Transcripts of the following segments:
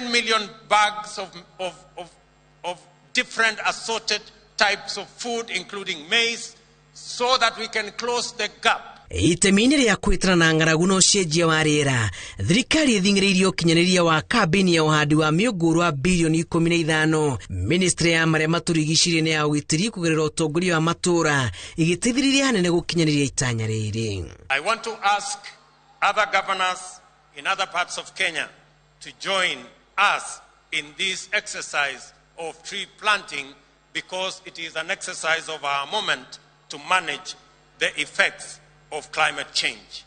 10 million bags of different assorted types of food, including maize, so that we can close the gap. Itemini ya kwitana na ngaragu no cenjia wa riera thirikari ithingiririo kinyanĩria wa kambini ya uhandi wa mĩũngũrwa wa bilioni 15. Ministry ya maria maturigicirie ni ya ugitiri kugerera utongoria wa matura igiteithĩrĩria hanene gukinyanĩria itanya rĩrĩ. I want to ask other governors in other parts of Kenya to join us in this exercise of tree planting, because it is an exercise of our moment to manage the effects of climate change.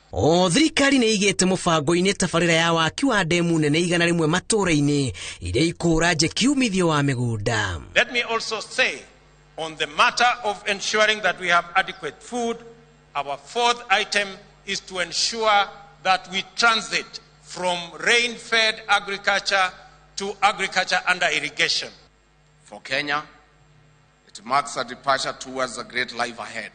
Thirikari nĩ igĩte mũbango-inĩ tabarĩra ya waki wa ndemu nene igana rĩmwe matũra-inĩ iria ikũra njeki umithio wa mĩgũnda. Let me also say, on the matter of ensuring that we have adequate food, our fourth item is to ensure that we transit from rain-fed agriculture to agriculture under irrigation. For Kenya, it marks a departure towards a great life ahead.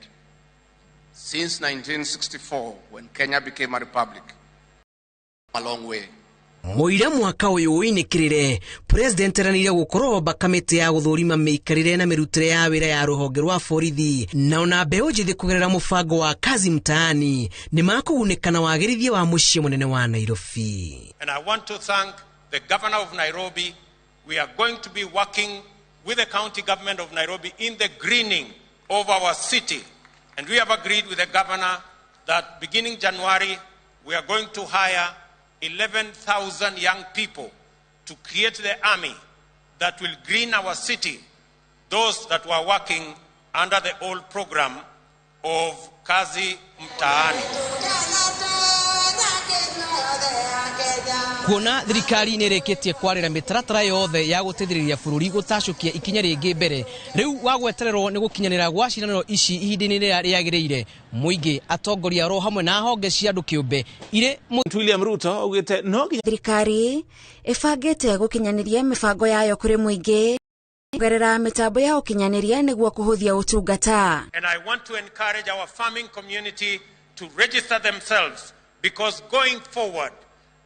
Since 1964, when Kenya became a republic, a long way. Muira mwaka uyu uinikirire president eranire gukoroba kamiti ya guthurima miikarire na mirutire ya wira ya ruhonge rwa borithi na ona mbeu njithi kugerera mubango wa kazi mtaani ni makugunekana wagirithia wa mucii munene wa Nairobi. And I want to thank the governor of Nairobi. We are going to be working with the county government of Nairobi in the greening of our city. And we have agreed with the governor that beginning January, we are going to hire 11,000 young people to create the army that will green our city, those that were working under the old program of Kazi Mtaani. Kuona thirikari nireketie kwarira mitaratara yothe ya guteithĩrĩria bũrũri gũtacukia ikinya rĩngĩ mbere riu wagwetererwo ni gukinyanĩra gwa ciranĩro ici ihinda-inĩ rĩrĩa rĩagĩrĩire muingi atongoria ro hamwe na honge cia andũ kĩũmbe ire William Ruto augĩte no thirikari ĩbangĩte gukinyanĩria mibango yayo kũrĩ muingi kugerera mitambo ya ukinyanĩria nĩguo kũhũthia ũtungata. And I want to encourage our farming community to register themselves, because going forward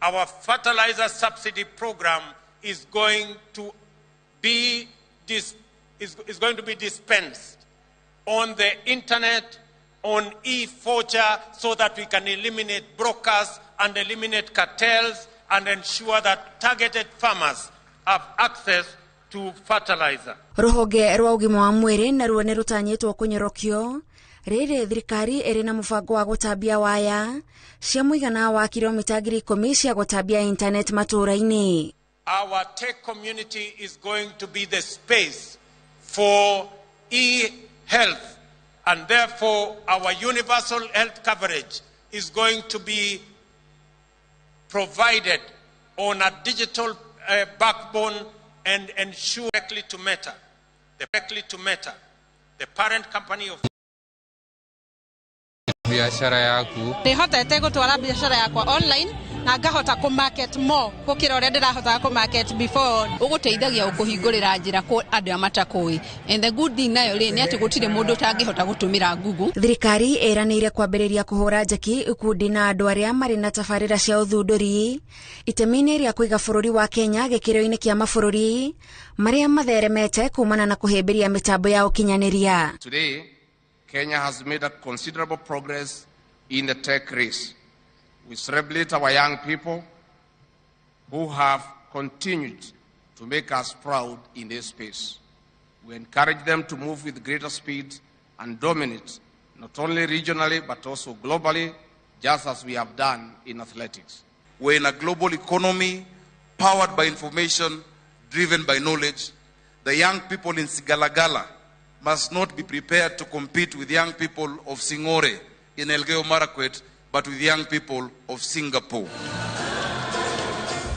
our fertilizer subsidy program is going to be dispensed on the internet, on e-voucher, so that we can eliminate brokers and eliminate cartels and ensure that targeted farmers have access to fertilizer. Ruhonge rwa ugima wa mwiri naruo ni rutanyitwo kunyorokio rĩrĩ thirikari ĩrĩ na mũbango wa gũtambia waya cia mũigana wa kilomita 10,000 cia gũtambia internet matũra-inĩ. Our tech community is going to be the space for e-health, and therefore our universal health coverage is going to be provided on a digital backbone and ensure directly to Meta, the parent company of biashara yaku ni hotete gutwara biashara yakwa online na ngahota ku market more gukira uria ndirahota ku market before. Uguteithagia ukuhingurira njira ku andu amatakui, and the good thing nayo ri ni ati gutire mundu tangihota gutumira Google. Thirikari eranĩire kwambĩrĩria kuhura njeki ikundi na andu aria mari na tabarĩra cia uthunduri itemi-inĩ rĩa kũiga bũrũri wa Kenya gĩkĩro-inĩ kĩa mabũrũri maria matheremete kumana na kuhĩmbĩria mitambo ya ukinyanĩria. Today, Kenya has made a considerable progress in the tech race. We celebrate our young people who have continued to make us proud in this space. We encourage them to move with greater speed and dominate not only regionally but also globally, just as we have done in athletics. We're in a global economy powered by information, driven by knowledge. The young people in Sigalagala must not be prepared to compete with young people of Singore in Elgeyo Marakwet, but with young people of Singapore.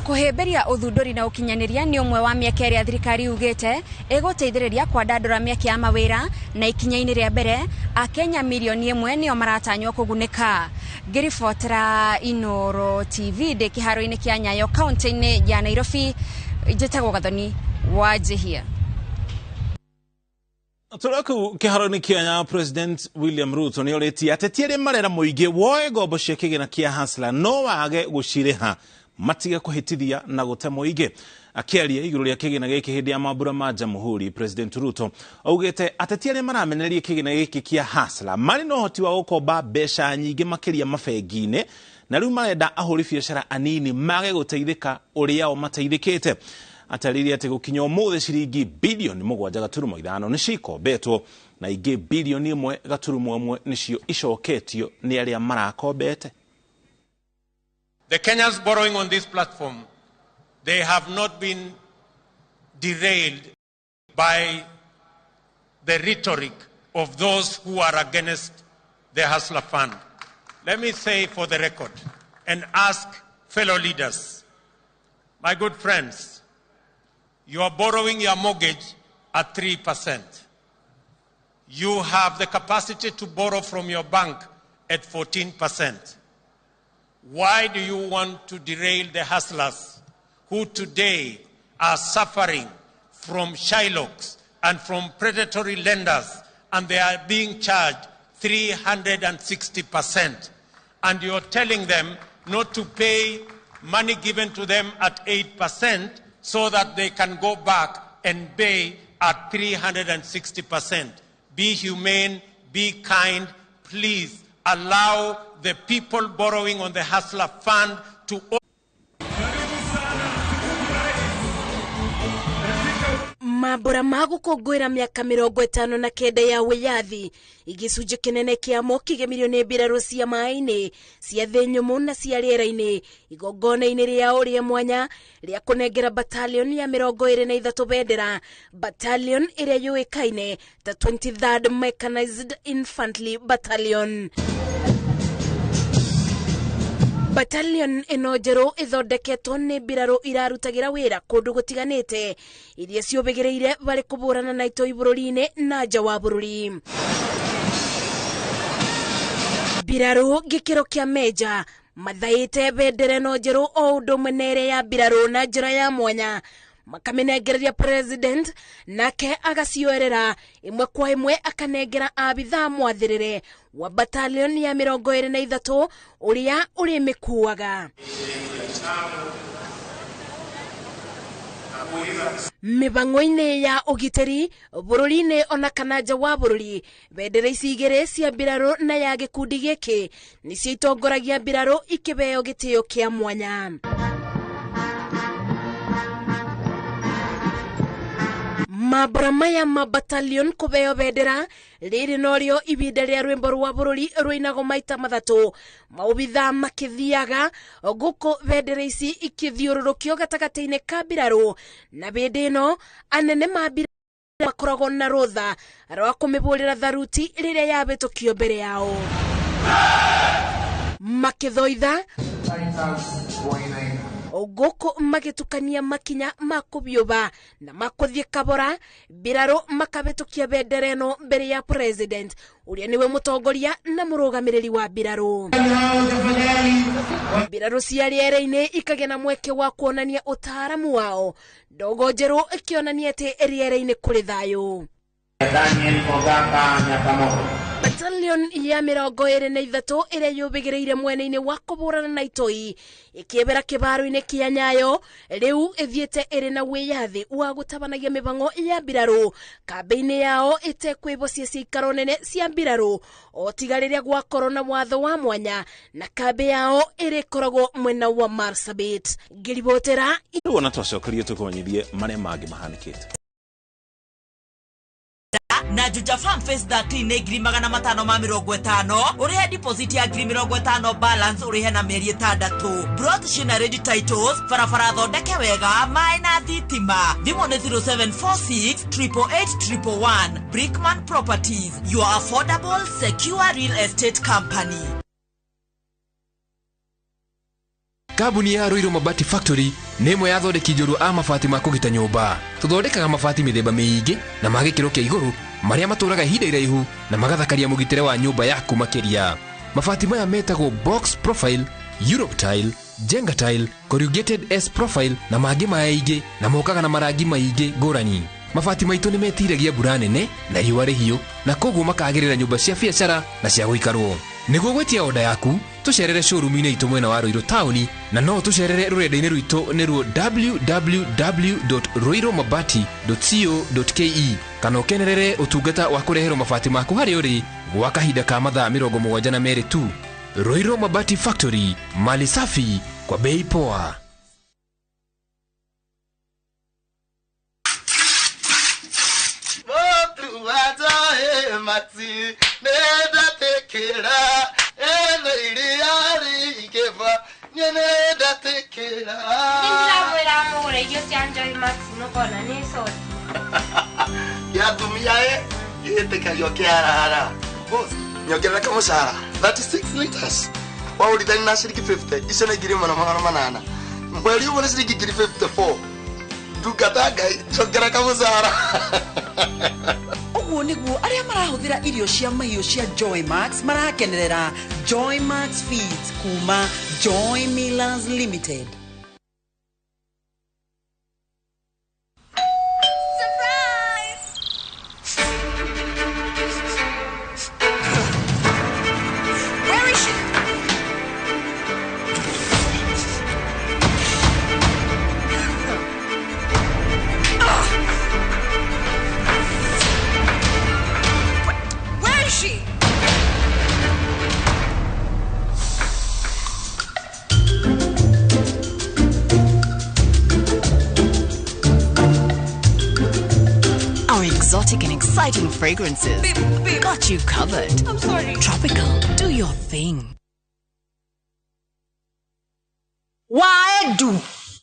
Kuhĩmbĩria uthunduri na ukinyanĩria ni umwe wa mĩaka ĩrĩa thirikari ugĩte ĩgũteithĩrĩria kwandandũra mĩeke ya mawĩra na ikinya-inĩ rĩa mbere Akenya milioni 1 nĩo maratanywo kũgunĩka. Ngĩribotera iNooro TV ndĩ kĩharo-inĩ kĩa Nyayo kaunti-inĩ ya Nairobi, njĩtagwo Gathoni wa Njihia. Turaku kiharo-inĩ kĩa President William Ruto ni orĩtie ateti arĩa marera mũingĩ woe ngombo cia kĩgĩna kĩa Hustler no wage gũcireha matige kuhitithia na gute muingi. Akiaria iguru ria kigina giki hindi ya mambura ma Jamhuri, President Ruto augite ateti aria maramenereria kigina giki kia hasla mari no hoti wa gukomba mbeca nyingi makiria mafengine na riu marenda ahuri biashara anini mage guteithika uria o mateithikite. Atariri ati gukinya umuthi ciringi bilioni 7.5 ni cikombetwo na ingi bilioni 1.1 nicio icoketio ni aria marakombete. The Kenyans borrowing on this platform, they have not been derailed by the rhetoric of those who are against the Hustler Fund. Let me say for the record and ask fellow leaders, my good friends, you are borrowing your mortgage at 3%. You have the capacity to borrow from your bank at 14%. Why do you want to derail the hustlers who today are suffering from shylocks and from predatory lenders, and they are being charged 360%? And you're telling them not to pay money given to them at 8% so that they can go back and pay at 360%. Be humane, be kind, please allow the people borrowing on the Hustler Fund to... Mambura magukungwira miaka 59 ya wiyathi igicunji kinene kiamo kigemirione mbirarũ cia maĩ-inĩ cia thĩ nyũmũ na cia rĩera-inĩ igongona-inĩ rĩao rĩa mwanya rĩa kũnengera battalion ya 23 bendera, battalion ĩrĩa yũĩkaine ta 23rd Mechanized Infantry Battalion. Battalion ino njeru ithondeketwo ni mbirarũ irarutagira wira kundu gutiganite iria ciũbĩgĩrĩire bari kuburana na itoi bururi-ini na nja wa bururi. Mbirarũ gĩkĩro kia meja mathaĩte bendera ino njeru o ũndũ ũmwe na ĩrĩa ya mbirarũ na njĩra ya mwanya makamenengereria president nake agacioerera imwe kwa imwe akanengera abithaa mwathĩrĩre wa battalion ya 23 uria uri mikuaga. Mibango-inĩ ya ũgitĩri bururi-inĩ ona kana nja wa bururi, bendera ici igĩrĩ cia mbirarũ na ya gĩkundi gĩkĩ nĩcio itongoragia mbirarũ ikĩbeo gĩtĩo kĩa mwanya. Mambura maya ma battalion kubeo bendera riri norio ibinda ria rwimbo rwa bururi rwinago maita matatu maubitha makithiaga guku bendera ici ikithiururukio gatagati-ini ka mbirarũ na bindi ino anene ma mbirarũ makoragwo na rutha rwa kumiburira tharuti riria yabitukio mbere yao makithoitha guku magitukania makinya makubyuba na makuthie kabora mbirarũ makabitukia bendera ino mbere ya president uria niwe mutongoria na murugamiriri wa mbirarũ. Mbirarũ cia rĩera-inĩ ikagĩa na mweke wa kuonania utaaramu wao, ndogo njerũ ikionania ati rĩera-inĩ kũrĩ thayũ. Battalion ya 23 ĩrĩa yũbĩgĩrĩire mwena-inĩ wa kũbũrana na itoi ikĩebera kĩbaro-inĩ kĩa Nyayo rĩu ĩthiĩte ĩrĩ na wĩyathi wa gũtabanagia mĩbango ya mbirarũ kambĩ-inĩ yao ĩtekwĩbocia ciikaro nene cia mbirarũ o tiga rĩrĩa gwakorwo na watho wa mwanya na kambĩ yao ĩrĩkoragwo mwena wa Marsabit. Ngĩribotera ona twacokerie tũkũmenyithie marĩa mangĩ mahanĩkĩte. Na Juja Farm Face that clean green magana 550 urihe deposit ya green 50 balance urihe na mieri 6 broad shina ready titles farafara thondeke wega mai na thitima thimo ni 0746 888 Brickman Properties, your affordable secure real estate company. Kabuni ya Ruiru Mabati Factory nĩmwe ya thondeki njũru a mabati ma kũgita nyũmba. Tũthondekaga mabati mĩthemba mĩingĩ na ma gĩkĩro kĩa igũrũ marĩa matũraga ihinda iraihu na magathakaria mũgitĩre wa nyũmba yaku makĩria. Mabati maya metagwo box profile, Europe tile, Jenga tile, corrugated S profile na mangĩ maingĩ na mokaga na marangi maingĩ ngũrani. Mabati maitũ nĩ metiragia mbura nene na riũa rĩhiũ na koguo makagĩrĩra nyũmba cia biacara na cia gũikarwo. Nĩguo gwetia oda yaku tucerere showroom-inĩ itũ mwena wa Ruiru taũni, na no tucerere rũrenda-inĩ rwitũ nĩruo www.ruiromabati.co.ke kana ũkenerere ũtungata wa kũreherwo mabati maku harĩ ũrĩ gwa kahinda ka mathaa 72 tu. Ruiro Mabati Factory, mali safi kwa bei poa. Nyongera kama shara 36 liters wa ulidani na shilingi 50 isho na girima na magana manana mweli ubo na shilingi 54 dukataga nyongera kama shara uguo niguo aria marahuthira irio cia mahiũ cia Joy Max marakenerera Joy Max Feeds kuma Joy Millers Limited. Exotic and exciting fragrances. Got you covered. I'm sorry. Tropical. Do your thing. Waedu.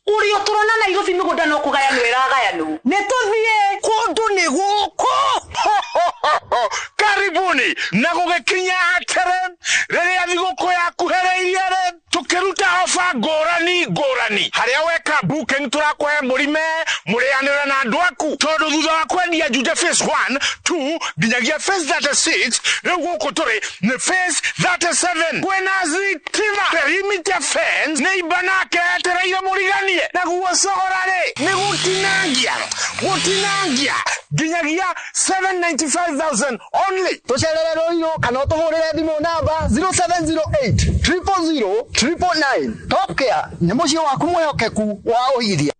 Uri oturona Nairobi migoda no kugayano eragayano. Netovie kundu ni guko. Karibuni na gugekinya atere riria thiguko yakuhereirie tukiruta ofa ngorani haria weka booking turakuhe murime murianira na andu aku tondu thutha wa kwendia juja phase 1 2 nginyagia phase 36 riu guku turi ni phase 37 kwena zitima perimeter fence neibanake etereire muriganie na guocorare ni gutinangia nginyagia 795,000 only. Tucerere Ruiru kana tuhurire thimu namba 0708 000 Top Care nyamucio waku mwehokeku wa uhiria.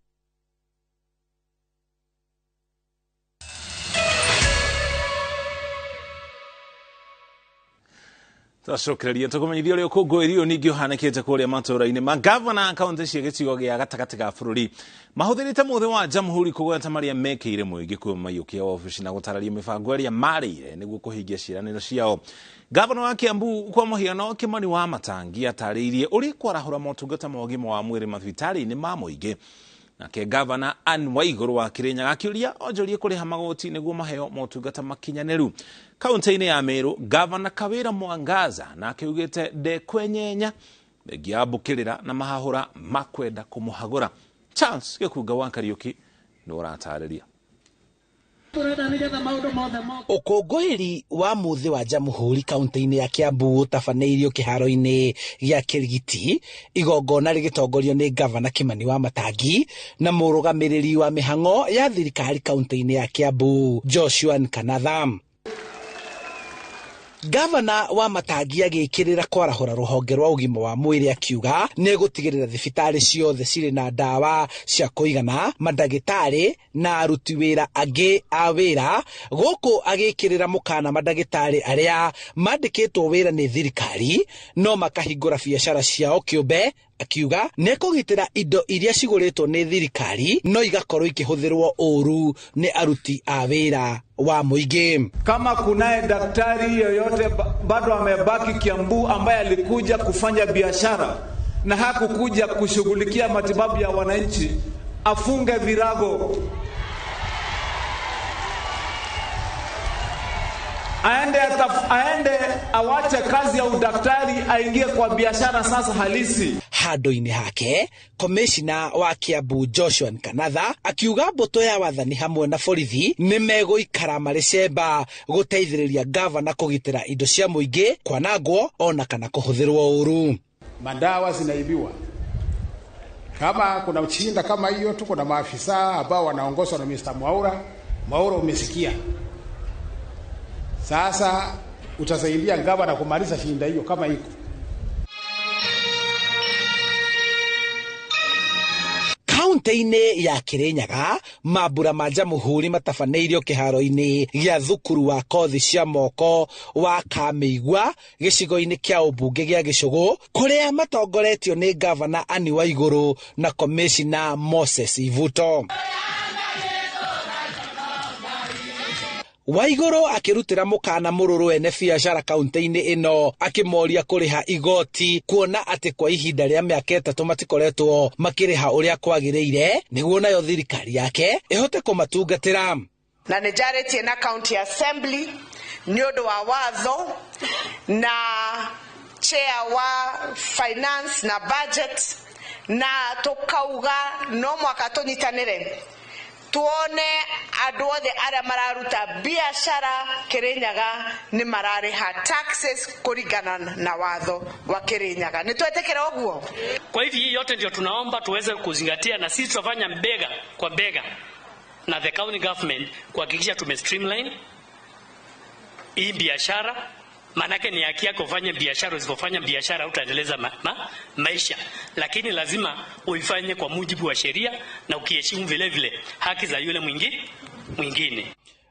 Twacokereria tukumenyithia uria ukungũĩri ningĩ ũhanĩkĩte kũrĩa matũũra-inĩ ma gavana kaunti cia gĩcigo gĩa gatagatĩ ga bũrũri mahũthĩrĩte mũthĩ wa jamhuri kũgweta marĩa mekĩire mũingĩ kuuma maiyũkia ofici na gũtarĩria mĩbango ĩrĩa marĩire nĩguo kũhingia ciĩranĩro ciao. Gavana wa Kiambu kwa mũhiano Kimani wa Matangi atarĩirie ũrĩa kwarahũra motungata ma ũgima wa mwĩrĩ mathibitarĩ-inĩ ma mũingĩ. Nake gavana Anne Waigũrũ wa Kirinyaga akĩũria onjoria kũrĩha magoti nĩguo maheo motungata makinyanĩru. Kaunti-inĩ ya Meru, gavana Kawĩra Mwangaza na akiugĩte ndekwenyenya ndengĩambũkĩrĩra na mahahũra makwenda kũmũhagũra. Charles Gĩkunga wa Kariũki nĩ ũratarĩria. Ũkũngũĩri wa mũthĩ wa jamhuri kaunti-inĩ ya Kiambu tabanĩirio kĩharo-inĩ gĩa Kĩrigiti, igongona rĩgĩtongorio nĩ gavana Kimani wa Matangi na mũrũgamĩrĩri wa mĩhang'o ya thirikari kaunti-inĩ ya Kiambu Joshua Nkanatha. Gavana wa Matangi agĩkĩrĩra kwarahũra rũhonge rwa ũgima wa mwĩrĩ akiuga nĩ gũtigĩrĩra thibitarĩ ciothe cirĩ na ndawa cia kũigana, mandagĩtarĩ na aruti wĩra angĩ a wĩra, gũkũ agĩkĩrĩra mũkana mandagĩtarĩ arĩa mandĩkĩtwo wĩra nĩ thirikari no makahingũra biacara ciao kĩũmbe. Akiuga nĩ kũgitĩra indo iria cigũrĩtwo nĩ thirikari no igakorwo ikĩhũthĩrwo ũru nĩ aruti a wĩra wa mũingĩ. Kama kunaye daktari yoyote bado amebaki Kiambu ambaye alikuja kufanya biashara na hakukuja kushughulikia matibabu ya wananchi, afunge virago, aende awache kazi ya udaktari aingie kwa biashara sasa halisi. Handũ-inĩ hake, komishina wa Kiambu Joshua Nkanatha akiuga mbũtũ ya wathani hamwe na borithi nĩ megũikara marĩ cemba gũteithĩrĩria gavana kũgitĩra indo cia mũingĩ kwanangwo ona kana kũhũthĩrwo ũru. Madawa zinaibiwa. Kama kuna mchinda kama hiyo, tuko na maafisa ambao wanaongozwa na Mr. Mwaura umesikia. Sasa utasaidia gavana kumaliza shinda hiyo kama iko. Kaunti-inĩ ya Kirinyaga mambura ma Jamhuri matabanĩirio kĩharo-inĩ gĩa thukuru wa kothi cia moko wa Kamĩigua gĩcigo-inĩ kĩa ũmbunge gĩa Gĩcũgũ kũrĩa matongoretio nĩ gavana Anne Waigũrũ na komishina Moses Ivuto. Waigũrũ akĩrutĩra mũkana mũrũrũ ene biacara kaunti-inĩ ĩno akĩmoria kũrĩha igoti kuona atĩ kwa ihinda rĩa mĩaka 3 matikoretwo makĩrĩha ũrĩa kwagĩrĩire nĩguo nayo thirikari yake ĩhote kũmatungatĩra. Na nĩnjarĩtie na county assembly nĩ ũndũ wa watho na chair wa finance na budget na tukauga no mwaka tũnyitanĩre tuone andũ othe arĩa mararuta biashara Kirinyaga nĩ mararĩha taxes kũringana na watho wa Kirinyaga. Nĩtwetĩkĩra ũguo? Kwa hivyo hii yote ndio tunaomba tuweze kuzingatia, na sisi tutafanya bega kwa bega na the county government kuhakikisha streamline hii biashara. Manake ni haki yako kufanya biashara, usipofanya biashara utaendeleza maisha, lakini lazima uifanye kwa mujibu wa sheria na ukiheshimu vile vile haki za yule mwingine.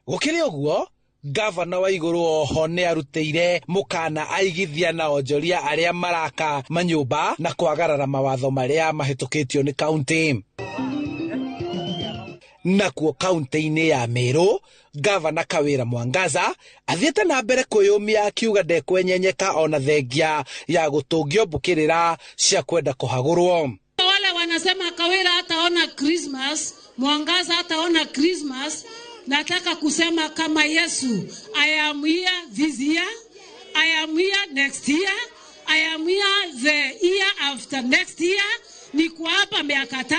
Gũkĩrĩ ũguo, gavana Waigũrũ oho nĩ arutĩire mũkana aigithia na onjoria arĩa maraka manyũmba na kwagarara mawatho marĩa mahĩtũkĩtio nĩ kaunti. Nakuo kaunti-inĩ ya Meru, gavana Kawĩra Mwangaza athiĩte na mbere kwĩyũmia akiuga ndekwenyenyeka ona thengia ya gũtũngio mbũkĩrĩra cia kwenda kũhagũrwo. Wale wanasema Kawĩra hataona Christmas, Mwangaza hataona Christmas. Nataka kusema kama Yesu, I am here this year, I am here next year, I am here the year after next year. Niko hapa miaka 5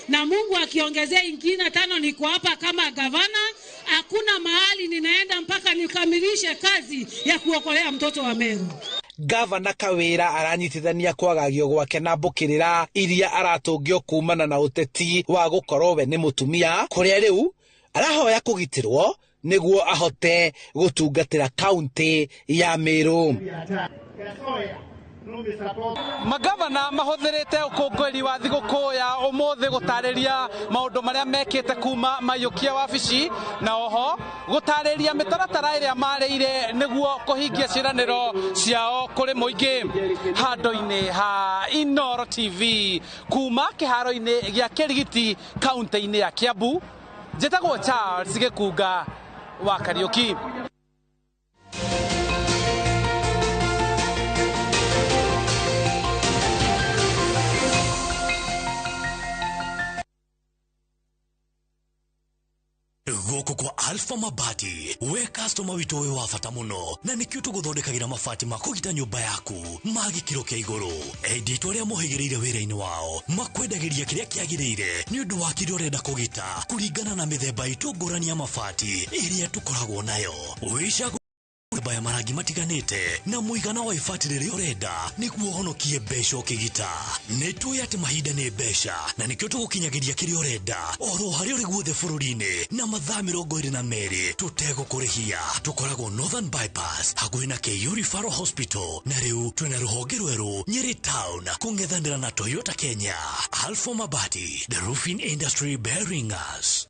na Mungu akiongezea ingine 5 niko hapa kama gavana. Hakuna mahali ninaenda mpaka nikamilishe kazi ya kuokolea mtoto wa Meru. Gavana Kawĩra aranyitithania kwagagio gwake na mbũkĩrĩra iria aratũngio kumana na ũteti wa gũkorwo we nĩ mũtumia kũrĩa rĩu arahoya kũgitĩrwo nĩguo ahote gũtungatĩra kaunti ya Meru. Magavana mahũthĩrĩte ũkũngũĩri wa thigũkũ ya ũmũthĩ gũtarĩria maũndũ marĩa mekĩte kuma mayũkia wabici na oho gũtarĩria mĩtaratara ĩrĩa marĩire nĩguo kũhingia ciĩranĩro ciao kũrĩ mũingĩ. Handũ-inĩ ha iNooro TV kuma kĩharo-inĩ gĩa Kĩrigiti kaunti-inĩ ya Kiambu, njĩtagwo Charles Gĩkunga wa Kariũki. Gũkũ kwa Alpha Mabati we customer witũ wĩ wa bata mũno na nĩkĩo tũgũthondekagĩra mabati ma kũgita nyũmba yaku ma gĩkĩro kĩa igũrũ. Enditũ arĩa mohĩgĩrĩire wĩra-inĩ wao makwendagĩria kĩrĩa kĩagĩrĩire nĩ ũndũ wa kĩrĩa ũrenda kũgita kũringana na mĩthemba itũ ngũrani ya mabati ĩrĩa tũkoragwo nayo. Wĩcagũre ya marangi matiganĩte na mũigana wa ibati rĩrĩa ũrenda nĩguo ũhonokie mbeca ũkĩgita. Nĩtũĩ atĩ mahinda nĩ mbeca na nĩkĩo tũgũkinyagĩria kĩrĩa ũrenda oro harĩa ũrĩ guothe bũrũri-inĩ na mathaa 22 tũtegũkũrĩhia. Tũkoragwo Northern Bypass hakuhĩ na KU Referral Hospital, na rĩu twĩna rũhonge rwerũ Nyeri Town kũng'ethanĩra na Toyota Kenya. Alpha Mabati, the roofing industry bearing us.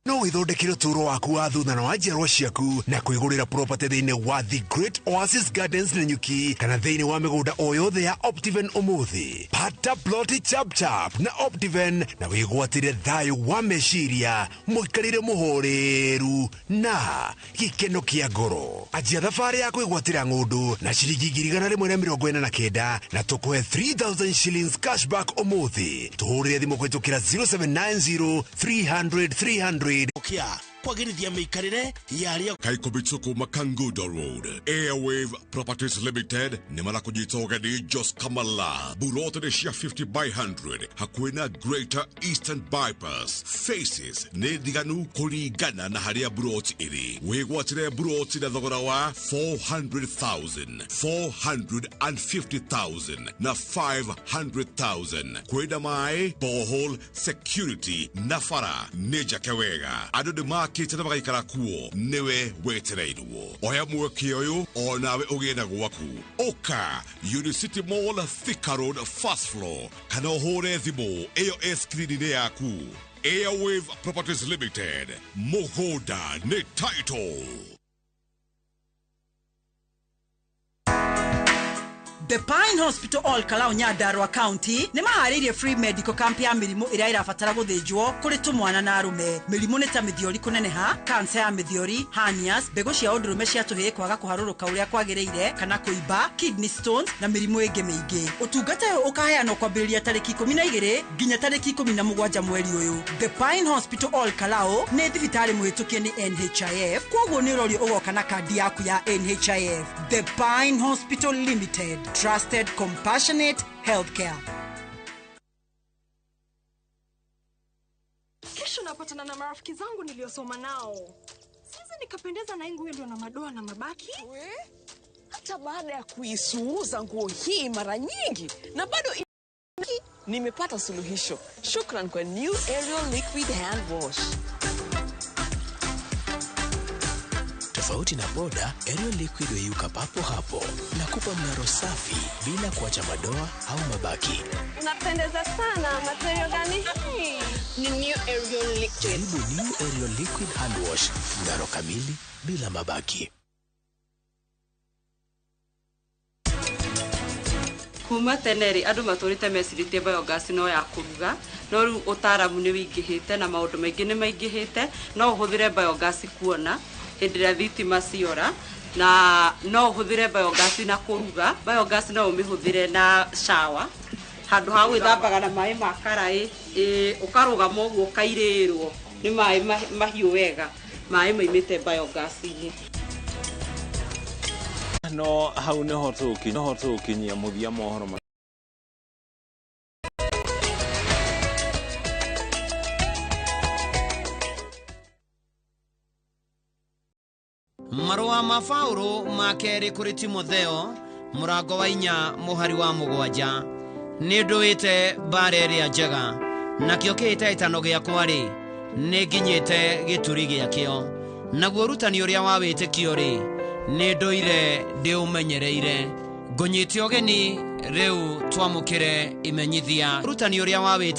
No ithondekire ũtũũro waku wa thutha na wa njiarwa ciaku na kwĩgũrĩra property thĩinĩ wa The Great Oasis Gardens Nanyuki kana thĩinĩ wa mĩgũnda o yothe ya Optiven ũmũthĩ. Pata ploti chap chap na Optiven na wĩgwatĩre thayũ wa meciria mũikarĩre mũhoreru na gĩkeno kĩa ngoro. Anjia thabarĩ ya kwĩgwatĩra ng'ũndũ na ciringi 149 na tũkũhe 3,000 shillings cashback ũmũthĩ. Tũhũrĩre thimũ kũhĩtũkĩra 0790 300 300 Kia kwagĩrithia mĩikarĩre yaria Kaiko Bitsuku Makangudo Road. Airwave Properties Limited nĩ marakũnyita ũgeni Jos Kamala buroti nĩ cia 50 by 100 hakuhĩ na Greater Eastern Bypass. Faces nĩ ndiganu kũringana na harĩa buroti ĩrĩ. Wĩgwatĩre buroti na thogora wa 400,000, 450,000 na 500,000. Kwenda maĩ, borehole, security na bara nĩ njake wega. Andũ nĩ mabakite na bagaikara kuo niwe wetereirwo oya mweke uyu onawe ugenda gwaku oka Unicity Mall Thika Road first floor kana hore thimo eyo screen yaku Airwave Properties Limited Mogoda ne title. The Pine Hospital All Kalau Nyandarua County ni maharirie free medical camp ya mirimu ira irabatara guthinjwo kuri tumwana na arume. Mirimu ni ta mithiori kuneneha, cancer ya mithiori, hernias, mbegu cia undurume cia tuhi kwaga kuharuruka uria kwagiriire kana kuiba, kidney stones na mirimu ingi mingi. Utungata uyu ukaheanwo kwambiriria tariki 12 nginya tariki 17 mweri uyu. The Pine Hospital All Kalau ni thibitari muhitukie ni NHIF, kwoguo ni urorio ugoka na kadi yaku ya NHIF. The Pine Hospital Limited. Trusted, compassionate healthcare. Kesho napatana na marafiki zangu niliosoma nao. Sasa nikapendeza na nguo ndio na madoa na mabaki. Hata baada ya kuisuuza nguo hii mara nyingi na bado nimepata suluhisho. Shukran kwa New Ariel Liquid Hand Wash. Tofauti na boda, Ariel Liquid huyuka papo hapo na kupa mng'aro safi bila kuacha madoa au mabaki. Unapendeza sana. Material gani hii? Ni New Ariel Liquid. Jaribu New Ariel Liquid Hand Wash, mng'aro kamili bila mabaki. Kuma teneri andu maturite mecirite biogas no ya kuruga no ru utaramu ni wingihite na maundu maingi ni maingihite no uhuthire biogas kuona hindira thitima ciora na no uhuthire biogas na kuruga biogas no umihuthire na shower handu ha gwithambaga na mai ma karai ukaruga moguo kairirwo ni mai mahiu wega mai maimite biogas ini no hau ne hotu kinyia muthia mohoro Marua ma Paulo makeri kuri Timotheo murango wa 4 muhari wa 7 ni nduite bareria njega nakio kiite itano giakwa ri ni nginyite gituri giakio naguo rutani uria wa witikio ri ni nduire ndi umenyereire ngunyite ogeni riu twamukire imenyithia rutani uria wa witikio